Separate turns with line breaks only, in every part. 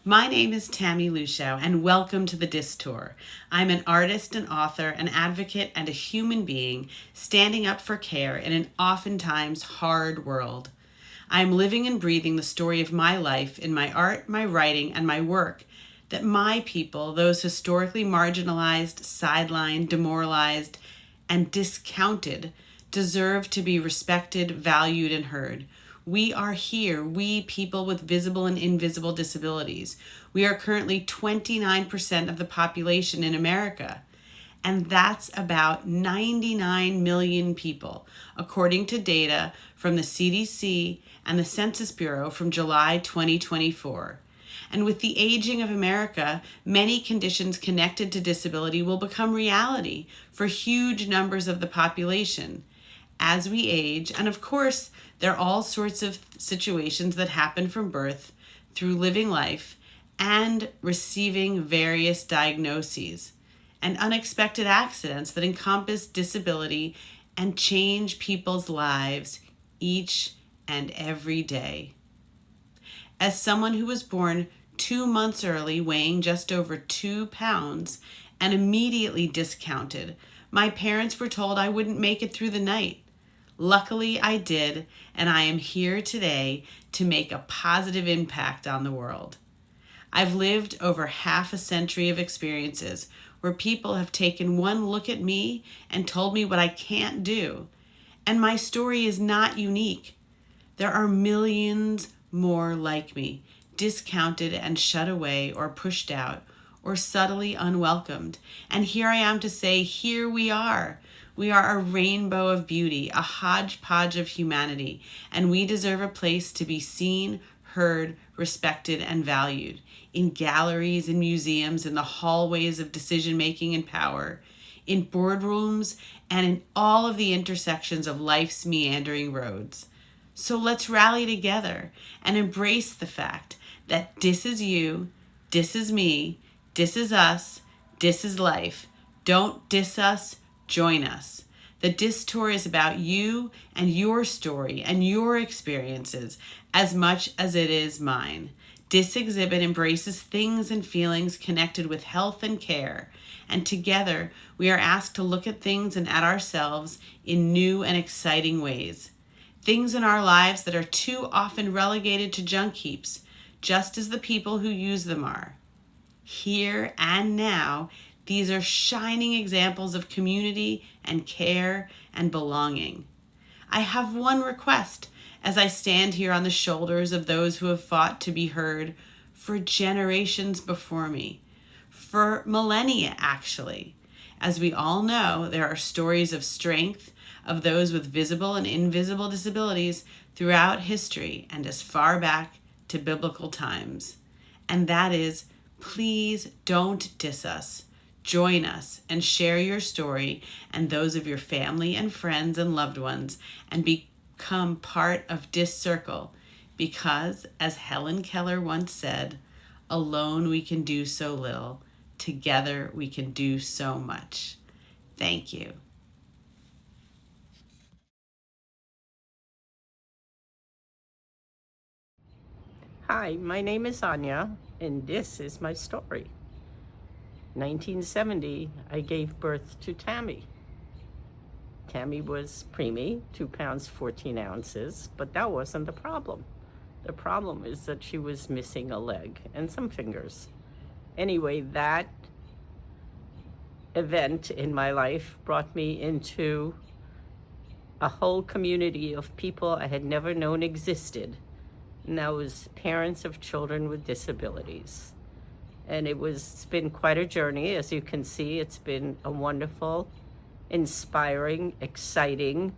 My name is Tammy Luschau, and welcome to the DIS Tour. I'm an artist, an author, an advocate, and a human being standing up for care in an oftentimes hard world. I'm living and breathing the story of my life in my art, my writing, and my work, that my people, those historically marginalized, sidelined, demoralized, and discounted, deserve to be respected, valued, and heard. We are here, we people with visible and invisible disabilities. We are currently 29% of the population in America. And that's about 99 million people, according to data from the CDC and the Census Bureau from July 2024. And with the aging of America, many conditions connected to disability will become reality for huge numbers of the population as we age. And of course, there are all sorts of situations that happen from birth through living life and receiving various diagnoses and unexpected accidents that encompass disability and change people's lives each and every day. As someone who was born 2 months early, weighing just over 2 pounds, and immediately discounted, my parents were told I wouldn't make it through the night. Luckily, I did, and I am here today to make a positive impact on the world. I've lived over half a century of experiences where people have taken one look at me and told me what I can't do. And my story is not unique. There are millions more like me, discounted and shut away or pushed out or subtly unwelcomed. And here I am to say, here we are. We are a rainbow of beauty, a hodgepodge of humanity, and we deserve a place to be seen, heard, respected, and valued in galleries, in museums, in the hallways of decision making and power, in boardrooms, and in all of the intersections of life's meandering roads. So let's rally together and embrace the fact that this is you, this is me, this is us, this is life. Don't diss us, join us. The DIS Tour is about you and your story and your experiences as much as it is mine. DIS exhibit embraces things and feelings connected with health and care, and together we are asked to look at things and at ourselves in new and exciting ways. Things in our lives that are too often relegated to junk heaps, just as the people who use them are. Here and now, these are shining examples of community and care and belonging. I have one request as I stand here on the shoulders of those who have fought to be heard for generations before me, for millennia actually. As we all know, there are stories of strength of those with visible and invisible disabilities throughout history and as far back to biblical times. And that is, please don't diss us. Join us and share your story and those of your family and friends and loved ones and become part of DIS Circle because, as Helen Keller once said, alone we can do so little, together we can do so much. Thank you.
Hi, my name is Anya, and this is my story. 1970, I gave birth to Tammy. Tammy was preemie, 2 pounds, 14 ounces, but that wasn't the problem. The problem is that she was missing a leg and some fingers. Anyway, that event in my life brought me into a whole community of people I had never known existed. And that was parents of children with disabilities. And it's been quite a journey. As you can see, it's been a wonderful, inspiring, exciting,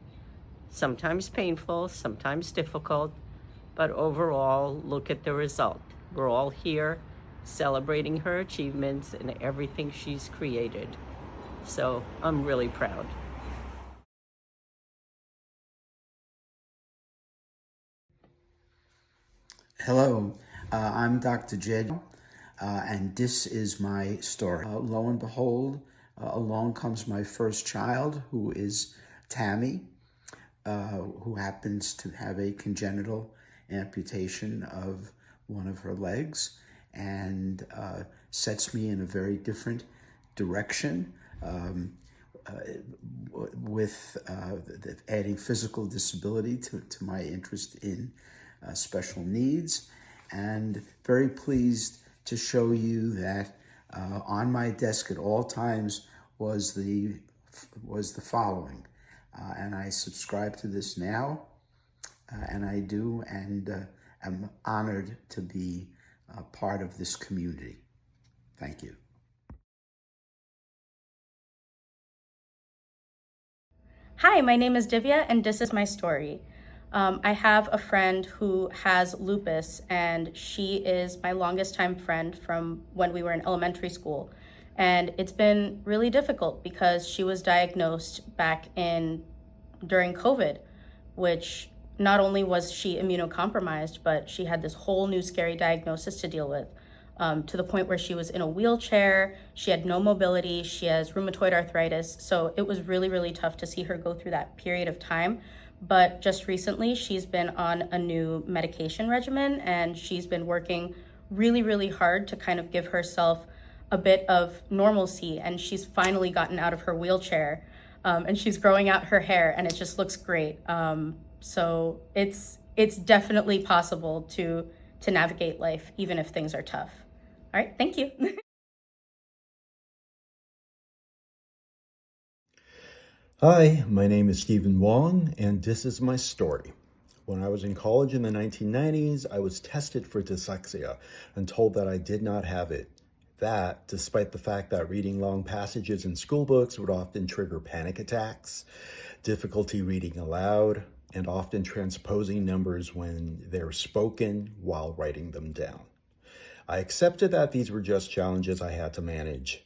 sometimes painful, sometimes difficult, but overall, look at the result. We're all here celebrating her achievements and everything she's created. So I'm really proud.
Hello, I'm Dr. Jed, and this is my story. Lo and behold, along comes my first child, who is Tammy, who happens to have a congenital amputation of one of her legs. and sets me in a very different direction, with adding physical disability to my interest in special needs. And very pleased to show you that on my desk at all times was the following. And I subscribe to this now, and I do, and am honored to be part of this community. Thank you.
Hi, my name is Divya, and this is my story. I have a friend who has lupus, and she is my longest time friend from when we were in elementary school. And it's been really difficult because she was diagnosed back during COVID, which not only was she immunocompromised, but she had this whole new scary diagnosis to deal with. To the point where she was in a wheelchair, she had no mobility, she has rheumatoid arthritis. So it was really, really tough to see her go through that period of time. But just recently, she's been on a new medication regimen, and she's been working really, really hard to kind of give herself a bit of normalcy. And she's finally gotten out of her wheelchair, and she's growing out her hair, and it just looks great. So it's definitely possible to navigate life, even if things are tough. All right, thank you.
Hi, my name is Stephen Wong, and this is my story. When I was in college in the 1990s, I was tested for dyslexia and told that I did not have it. That, despite the fact that reading long passages in school books would often trigger panic attacks, difficulty reading aloud, and often transposing numbers when they're spoken while writing them down. I accepted that these were just challenges I had to manage.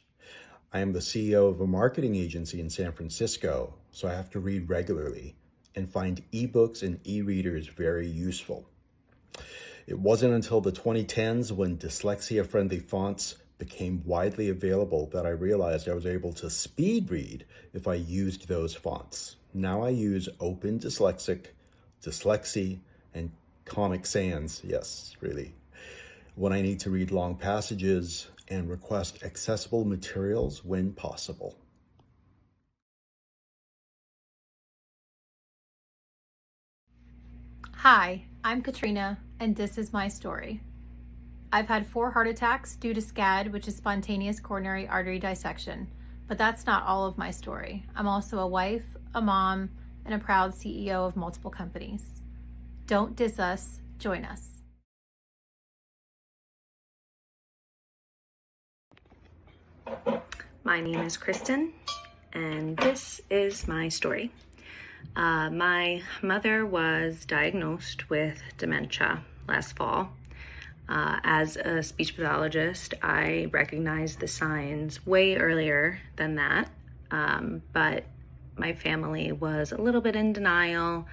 I am the CEO of a marketing agency in San Francisco, so I have to read regularly and find ebooks and e-readers very useful. It wasn't until the 2010s, when dyslexia-friendly fonts became widely available, that I realized I was able to speed read if I used those fonts. Now I use Open Dyslexic, Dyslexie, and Comic Sans, yes, really, when I need to read long passages and request accessible materials when possible.
Hi, I'm Katrina, and this is my story. I've had 4 heart attacks due to SCAD, which is spontaneous coronary artery dissection, but that's not all of my story. I'm also a wife, a mom, and a proud CEO of multiple companies. Don't diss us, join us.
My name is Kristen, and this is my story. My mother was diagnosed with dementia last fall. As a speech pathologist, I recognized the signs way earlier than that, but my family was a little bit in denial,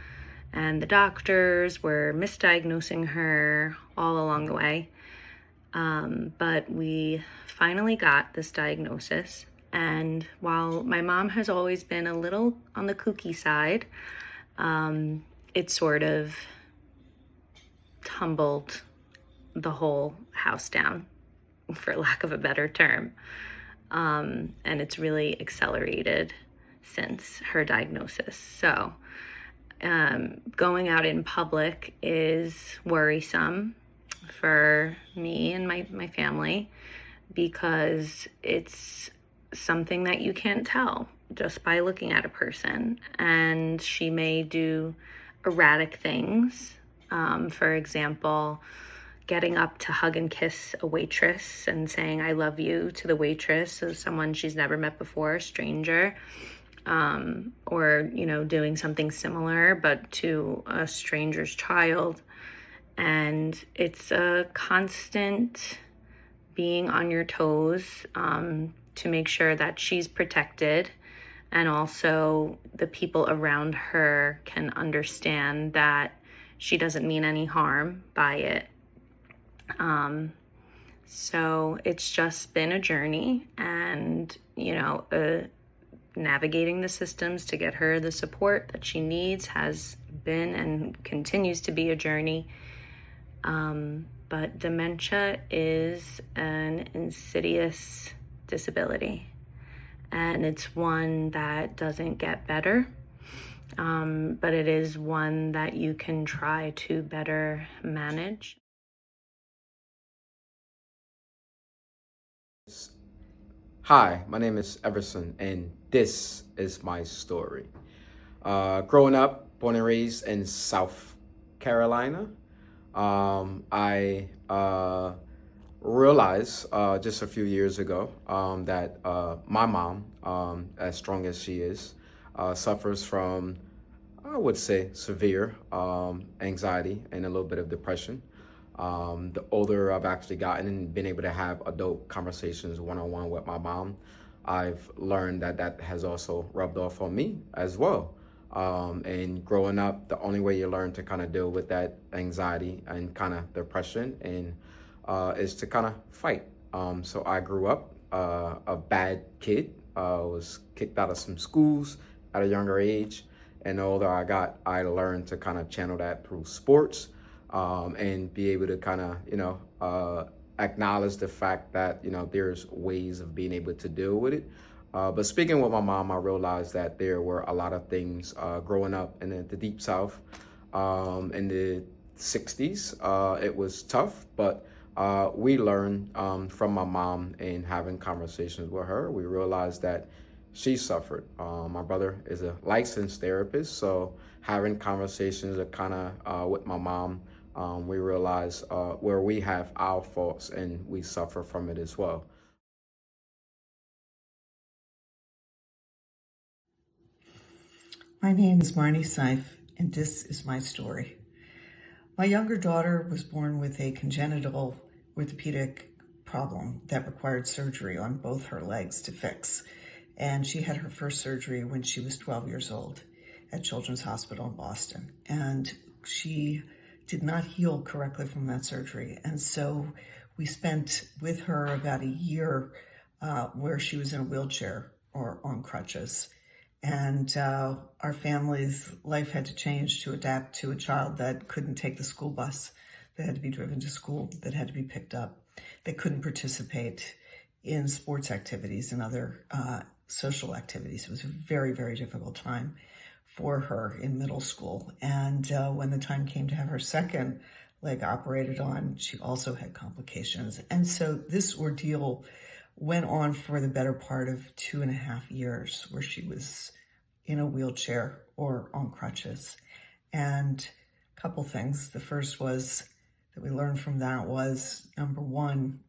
and the doctors were misdiagnosing her all along the way. But we finally got this diagnosis, and while my mom has always been a little on the kooky side, it sort of tumbled the whole house down, for lack of a better term. And it's really accelerated since her diagnosis. So going out in public is worrisome for me and my family, because it's something that you can't tell just by looking at a person. And she may do erratic things. For example, getting up to hug and kiss a waitress and saying "I love you" to the waitress, so someone she's never met before, a stranger, or doing something similar but to a stranger's child. And it's a constant being on your toes to make sure that she's protected, and also the people around her can understand that she doesn't mean any harm by it. So it's just been a journey, and navigating the systems to get her the support that she needs has been and continues to be a journey. but dementia is an insidious disability, and it's one that doesn't get better, but it is one that you can try to better manage.
Hi, my name is Everson, and this is my story. Growing up, born and raised in South Carolina, I realized just a few years ago that my mom, as strong as she is, suffers from, I would say, severe anxiety and a little bit of depression. The older I've actually gotten and been able to have adult conversations one-on-one with my mom, I've learned that that has also rubbed off on me as well. And growing up, the only way you learn to kind of deal with that anxiety and kind of depression is to kind of fight. So I grew up a bad kid, was kicked out of some schools at a younger age. And the older I got, I learned to kind of channel that through sports. And be able to kind of, acknowledge the fact that, there's ways of being able to deal with it. But speaking with my mom, I realized that there were a lot of things growing up in the Deep South in the 60s. It was tough, but we learned from my mom and having conversations with her. We realized that she suffered. My brother is a licensed therapist, so having conversations with my mom, we realize where we have our faults and we suffer from it as well.
My name is Marnie Seif, and this is my story. My younger daughter was born with a congenital orthopedic problem that required surgery on both her legs to fix. And she had her first surgery when she was 12 years old at Children's Hospital in Boston. And she did not heal correctly from that surgery. And so we spent with her about a year where she was in a wheelchair or on crutches. And our family's life had to change to adapt to a child that couldn't take the school bus, that had to be driven to school, that had to be picked up, that couldn't participate in sports activities and other social activities. It was a very, very difficult time for her in middle school. And when the time came to have her second leg operated on, she also had complications. And so this ordeal went on for the better part of 2.5 years, where she was in a wheelchair or on crutches. And a couple things. The first was that we learned from that was, number one,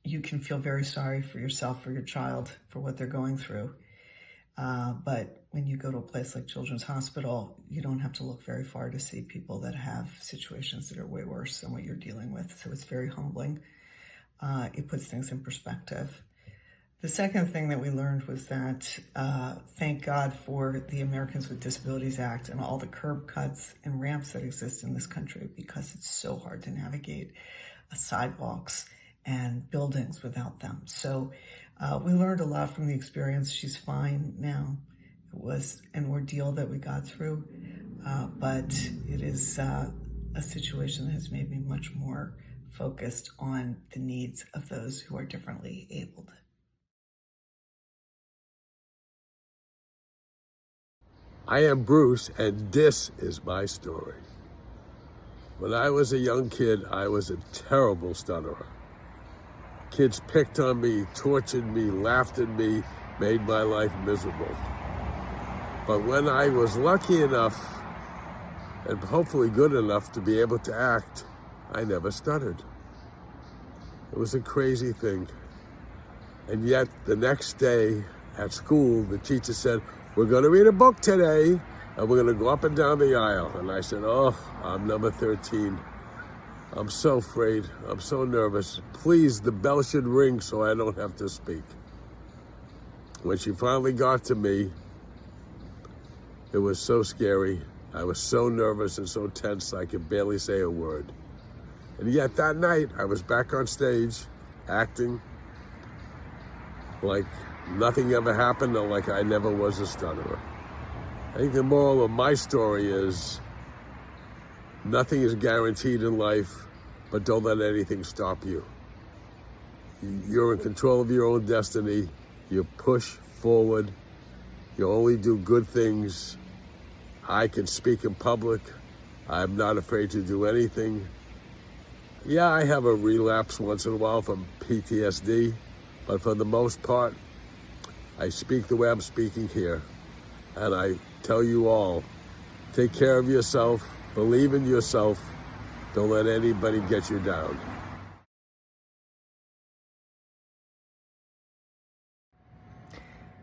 you can feel very sorry for yourself, for your child, for what they're going through. But when you go to a place like Children's Hospital, you don't have to look very far to see people that have situations that are way worse than what you're dealing with. So it's very humbling. It puts things in perspective. The second thing that we learned was that, thank God for the Americans with Disabilities Act and all the curb cuts and ramps that exist in this country, because it's so hard to navigate sidewalks and buildings without them. So we learned a lot from the experience. She's fine now. It was an ordeal that we got through, but it is a situation that has made me much more focused on the needs of those who are differently abled.
I am Bruce, and this is my story. When I was a young kid, I was a terrible stutterer. Kids picked on me, tortured me, laughed at me, made my life miserable. But when I was lucky enough, and hopefully good enough to be able to act, I never stuttered. It was a crazy thing. And yet, the next day at school, the teacher said, "We're going to read a book today, and we're going to go up and down the aisle." And I said, "Oh, I'm number 13. I'm so afraid. I'm so nervous. Please, the bell should ring so I don't have to speak." When she finally got to me, it was so scary. I was so nervous and so tense I could barely say a word. And yet that night, I was back on stage, acting like nothing ever happened, or like I never was a stutterer. I think the moral of my story is nothing is guaranteed in life, but don't let anything stop you. You're in control of your own destiny. You push forward. You only do good things. I can speak in public. I'm not afraid to do anything. Yeah, I have a relapse once in a while from PTSD, but for the most part, I speak the way I'm speaking here. And I tell you all, take care of yourself, believe in yourself, don't let anybody get you down.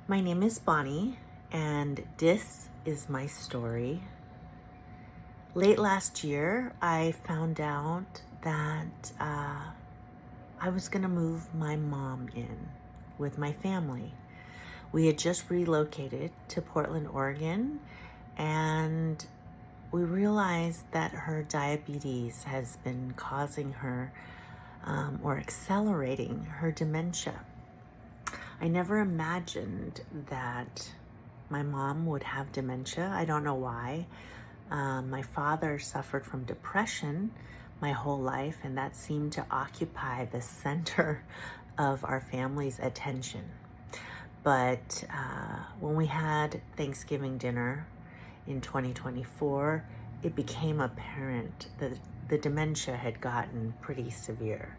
My name is Bonnie, and this is my story. Late last year, I found out that I was gonna move my mom in with my family. We had just relocated to Portland, Oregon, and we realized that her diabetes has been causing her or accelerating her dementia. I never imagined that my mom would have dementia. I don't know why. My father suffered from depression my whole life, and that seemed to occupy the center of our family's attention. But when we had Thanksgiving dinner in 2024, it became apparent that the dementia had gotten pretty severe.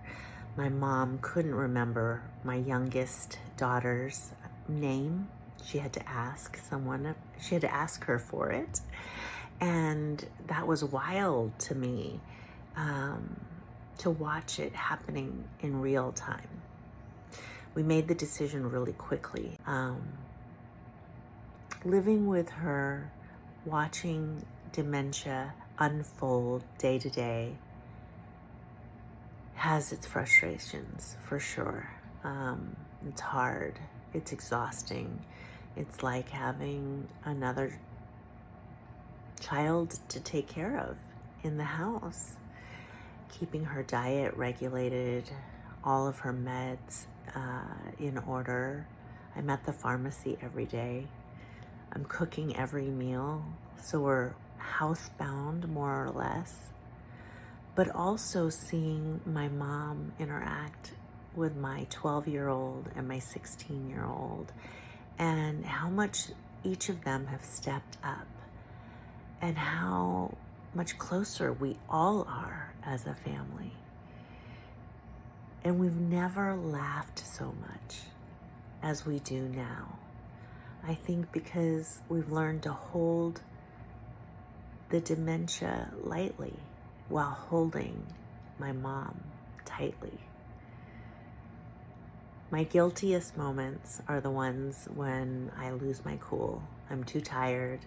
My mom couldn't remember my youngest daughter's name. She had to ask her for it. And that was wild to me, to watch it happening in real time. We made the decision really quickly. Living with her, watching dementia unfold day to day has its frustrations, for sure. It's hard, it's exhausting. It's like having another child to take care of in the house. Keeping her diet regulated, all of her meds in order. I'm at the pharmacy every day. I'm cooking every meal, so we're housebound more or less. But also seeing my mom interact with my 12-year-old and my 16-year-old, and how much each of them have stepped up, and how much closer we all are as a family. And we've never laughed so much as we do now. I think because we've learned to hold the dementia lightly while holding my mom tightly. My guiltiest moments are the ones when I lose my cool. I'm too tired,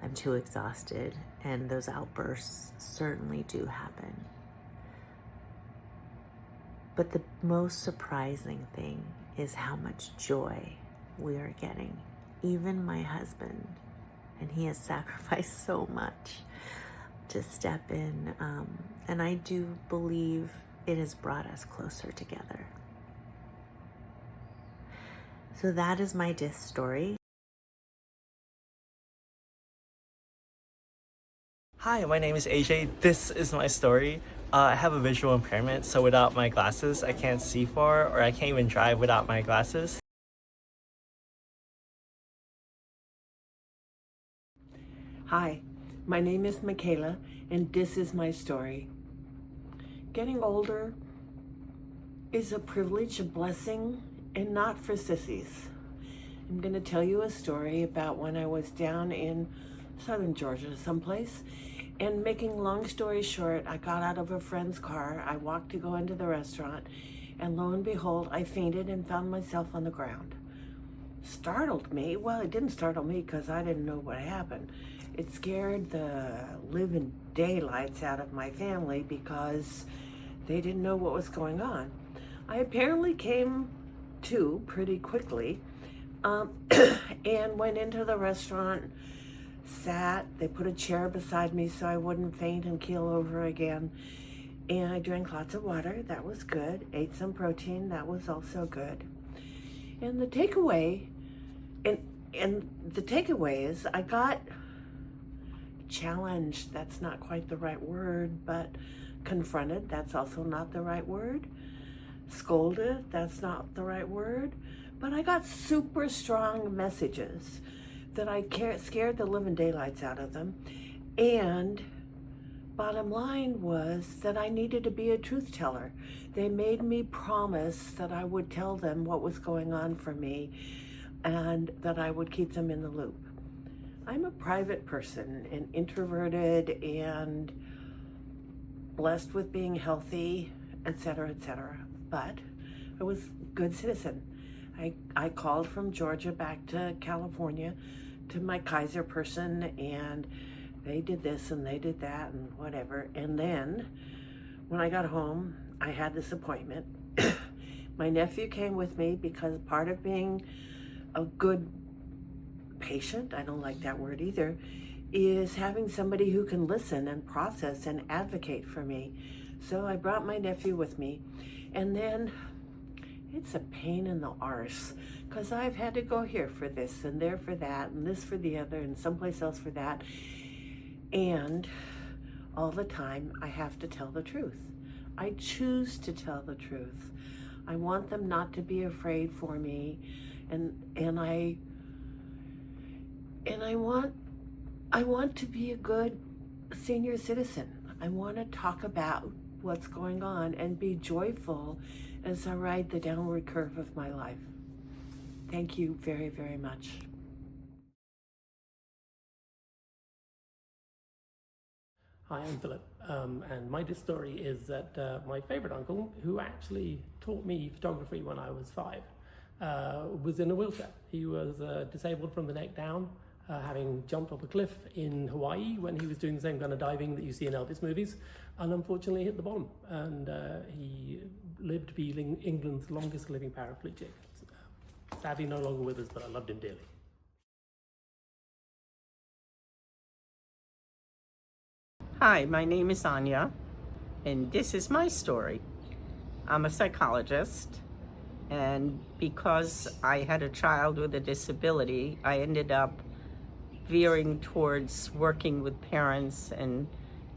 I'm too exhausted, and those outbursts certainly do happen. But the most surprising thing is how much joy we are getting. Even my husband, and he has sacrificed so much to step in, and I do believe it has brought us closer together. So that is my DIS story.
Hi, my name is AJ. This is my story. I have a visual impairment, so without my glasses, I can't see far, or I can't even drive without my glasses.
Hi, my name is Michaela, and this is my story. Getting older is a privilege, a blessing, and not for sissies. I'm going to tell you a story about when I was down in southern Georgia someplace, and making long story short, I got out of a friend's car, I walked to go into the restaurant, and lo and behold, I fainted and found myself on the ground. Startled me. Well, it didn't startle me because I didn't know what happened. It scared the living daylights out of my family because they didn't know what was going on. I apparently came to pretty quickly and went into the restaurant, sat, they put a chair beside me so I wouldn't faint and keel over again, and I drank lots of water, that was good, ate some protein, that was also good. And the takeaway, and the takeaway is I got challenged, that's not quite the right word, but confronted, that's also not the right word. Scolded, that's not the right word. But I got super strong messages that I scared the living daylights out of them. And bottom line was that I needed to be a truth teller. They made me promise that I would tell them what was going on for me and that I would keep them in the loop. I'm a private person and introverted and blessed with being healthy, etc., etc. But I was a good citizen. I called from Georgia back to California to my Kaiser person, and they did this and they did that and whatever. And then when I got home, I had this appointment. My nephew came with me because part of being a good patient, I don't like that word either, is having somebody who can listen and process and advocate for me. So I brought my nephew with me. And then it's a pain in the arse because I've had to go here for this and there for that and this for the other and someplace else for that. And all the time I have to tell the truth. I choose to tell the truth. I want them not to be afraid for me, and I want to be a good senior citizen. I want to talk about what's going on and be joyful as I ride the downward curve of my life. Thank you very, very much.
Hi, I'm Philip, and my story is that my favorite uncle, who actually taught me photography when I was 5, was in a wheelchair. He was disabled from the neck down, having jumped off a cliff in Hawaii when he was doing the same kind of diving that you see in Elvis movies, and unfortunately hit the bottom. And he lived to be England's longest living paraplegic. Sadly no longer with us, but I loved him dearly.
Hi, my name is Anya, and this is my story. I'm a psychologist, and because I had a child with a disability, I ended up veering towards working with parents and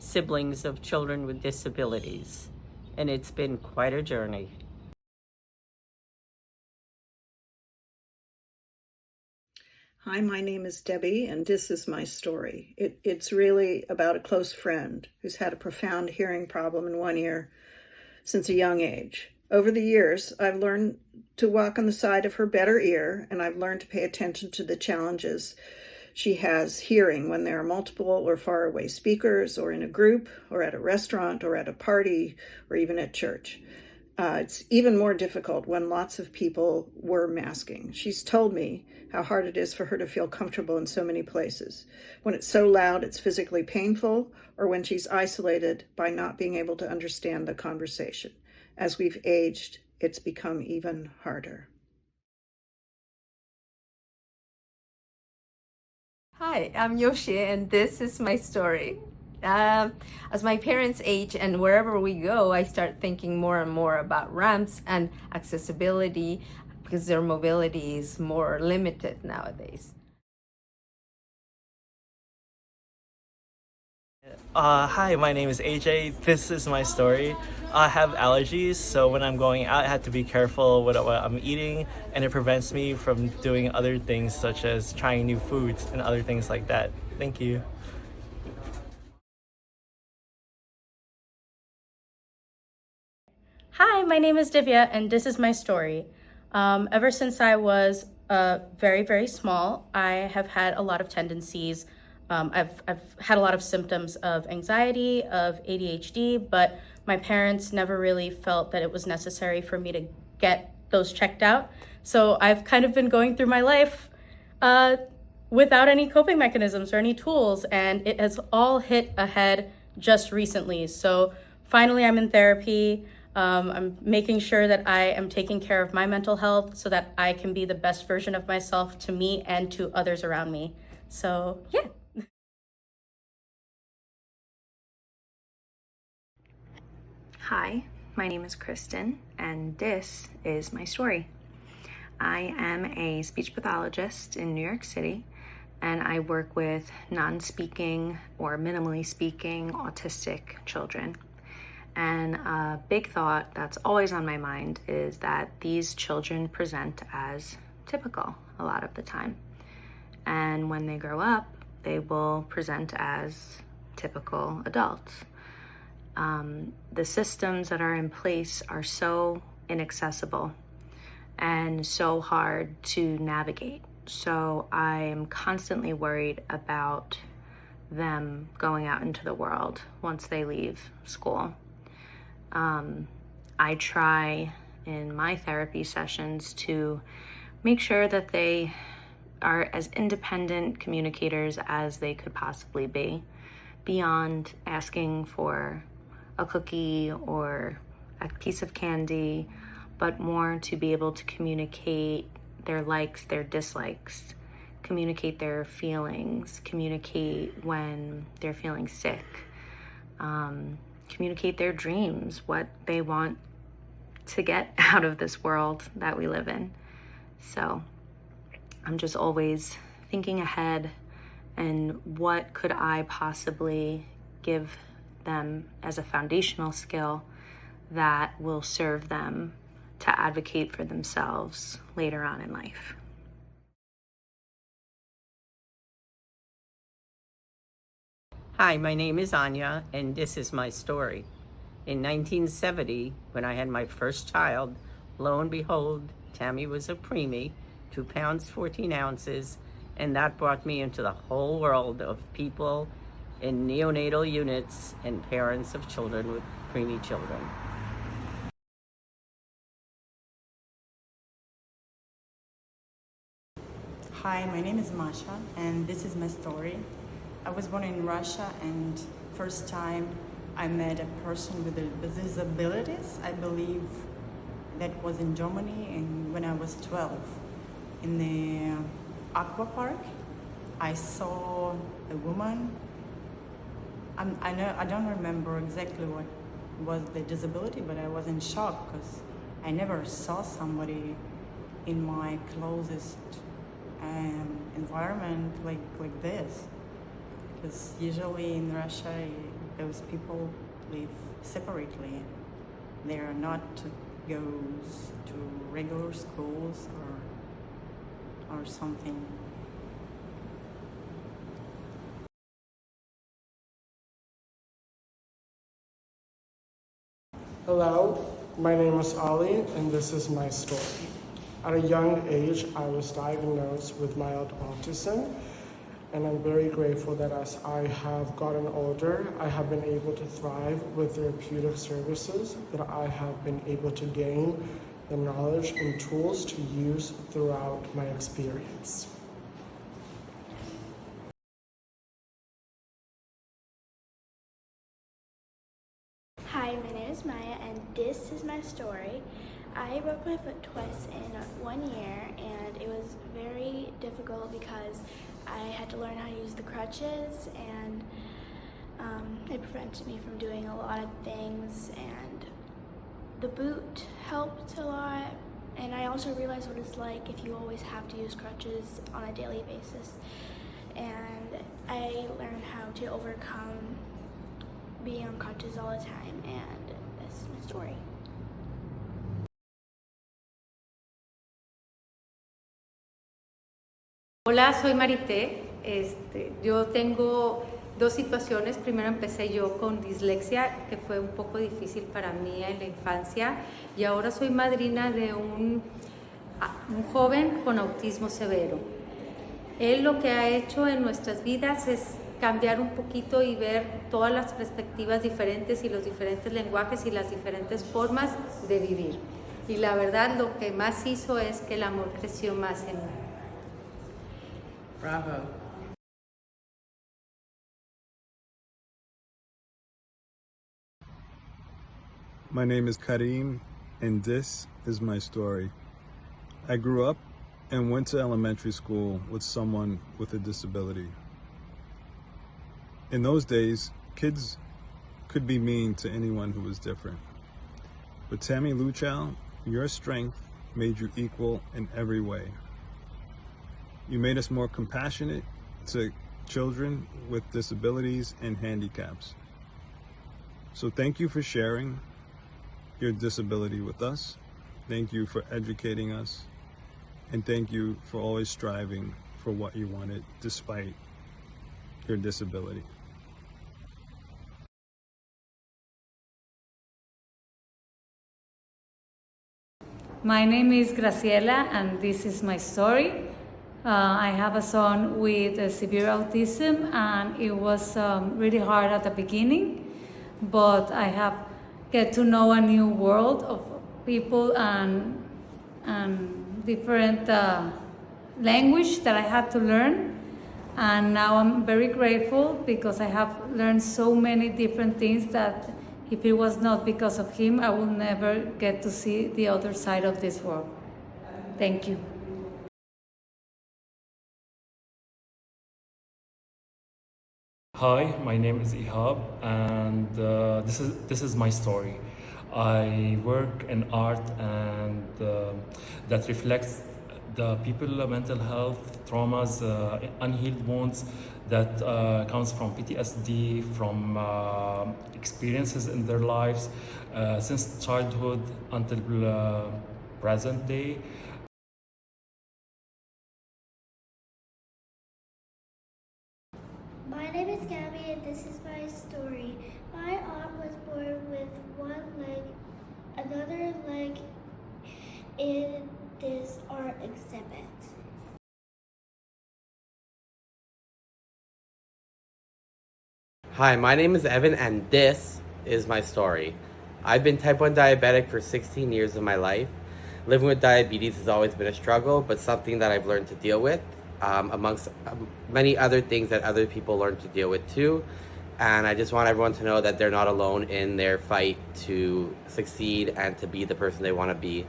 siblings of children with disabilities, and it's been quite a journey.
Hi, my name is Debbie, and this is my story. It's really about a close friend who's had a profound hearing problem in one ear since a young age. Over the years, I've learned to walk on the side of her better ear, and I've learned to pay attention to the challenges she has hearing when there are multiple or faraway speakers, or in a group, or at a restaurant, or at a party, or even at church. It's even more difficult when lots of people were masking. She's told me how hard it is for her to feel comfortable in so many places. When it's so loud, it's physically painful, or when she's isolated by not being able to understand the conversation. As we've aged, it's become even harder.
Hi, I'm Yoshi, and this is my story. As my parents age and wherever we go, I start thinking more and more about ramps and accessibility because their mobility is more limited nowadays.
Hi, my name is AJ. This is my story. I have allergies, so when I'm going out, I have to be careful with what I'm eating, and it prevents me from doing other things such as trying new foods and other things like that. Thank you.
Hi, my name is Divya, and this is my story. Ever since I was very, very small, I have had a lot of tendencies. I've had a lot of symptoms of anxiety, of ADHD, but my parents never really felt that it was necessary for me to get those checked out. So I've kind of been going through my life without any coping mechanisms or any tools, and it has all hit ahead just recently. So finally, I'm in therapy. I'm making sure that I am taking care of my mental health so that I can be the best version of myself to me and to others around me. So, yeah.
Hi, my name is Kristen, and this is my story. I am a speech pathologist in New York City, and I work with non-speaking or minimally speaking autistic children. And a big thought that's always on my mind is that these children present as typical a lot of the time. And when they grow up, they will present as typical adults. The systems that are in place are so inaccessible and so hard to navigate. So I am constantly worried about them going out into the world once they leave school. I try in my therapy sessions to make sure that they are as independent communicators as they could possibly be, beyond asking for a cookie or a piece of candy, but more to be able to communicate their likes, their dislikes, communicate their feelings, communicate when they're feeling sick, communicate their dreams, what they want to get out of this world that we live in. So I'm just always thinking ahead and what could I possibly give them as a foundational skill that will serve them to advocate for themselves later on in life.
Hi, my name is Anya, and this is my story. In 1970, when I had my first child, lo and behold, Tammy was a preemie, 2 pounds, 14 ounces, and that brought me into the whole world of people in neonatal units and parents of children with preemie children.
Hi, my name is Masha, and this is my story. I was born in Russia, and first time I met a person with disabilities, I believe that was in Germany, and when I was 12. In the aqua park, I saw a woman. I don't remember exactly what was the disability, but I was in shock because I never saw somebody in my closest environment like this. Because usually in Russia, those people live separately. They are not goes to regular schools or something.
Hello, my name is Ali, and this is my story. At a young age, I was diagnosed with mild autism, and I'm very grateful that as I have gotten older, I have been able to thrive with therapeutic services, that I have been able to gain the knowledge and tools to use throughout my experience.
Hi, my name is Maya, and this is my story. I broke my foot twice in 1 year, and it was very difficult because I had to learn how to use the crutches, and it prevented me from doing a lot of things, and the boot helped a lot. And I also realized what it's like if you always have to use crutches on a daily basis. And I learned how to overcome being on crutches all the time, and this is my story.
Hola, soy Marité. Yo tengo dos situaciones. Primero empecé yo con dislexia, que fue un poco difícil para mí en la infancia, y ahora soy madrina de un joven con autismo severo. Él lo que ha hecho en nuestras vidas es cambiar un poquito y ver todas las perspectivas diferentes y los diferentes lenguajes y las diferentes formas de vivir. Y la verdad lo que más hizo es que el amor creció más en mí.
Bravo.
My name is Karim, and this is my story. I grew up and went to elementary school with someone with a disability. In those days, kids could be mean to anyone who was different. But Tammy Luchow, your strength made you equal in every way. You made us more compassionate to children with disabilities and handicaps. So thank you for sharing your disability with us. Thank you for educating us. And thank you for always striving for what you wanted despite your disability.
My name is Graciela, and this is my story. I have a son with severe autism, and it was really hard at the beginning, but I have get to know a new world of people and different language that I had to learn. And now I'm very grateful because I have learned so many different things that if it was not because of him, I will never get to see the other side of this world. Thank you.
Hi, my name is Ihab, and this is my story. I work in art, and that reflects the people's mental health traumas, unhealed wounds that comes from PTSD, from experiences in their lives since childhood until present day.
My name is Gabby, and this is my story. My aunt was born with one leg, another leg in this art exhibit.
Hi, my name is Evan, and this is my story. I've been type 1 diabetic for 16 years of my life. Living with diabetes has always been a struggle, but something that I've learned to deal with, amongst many other things that other people learn to deal with too. And I just want everyone to know that they're not alone in their fight to succeed and to be the person they want to be,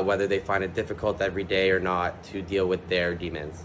whether they find it difficult every day or not to deal with their demons.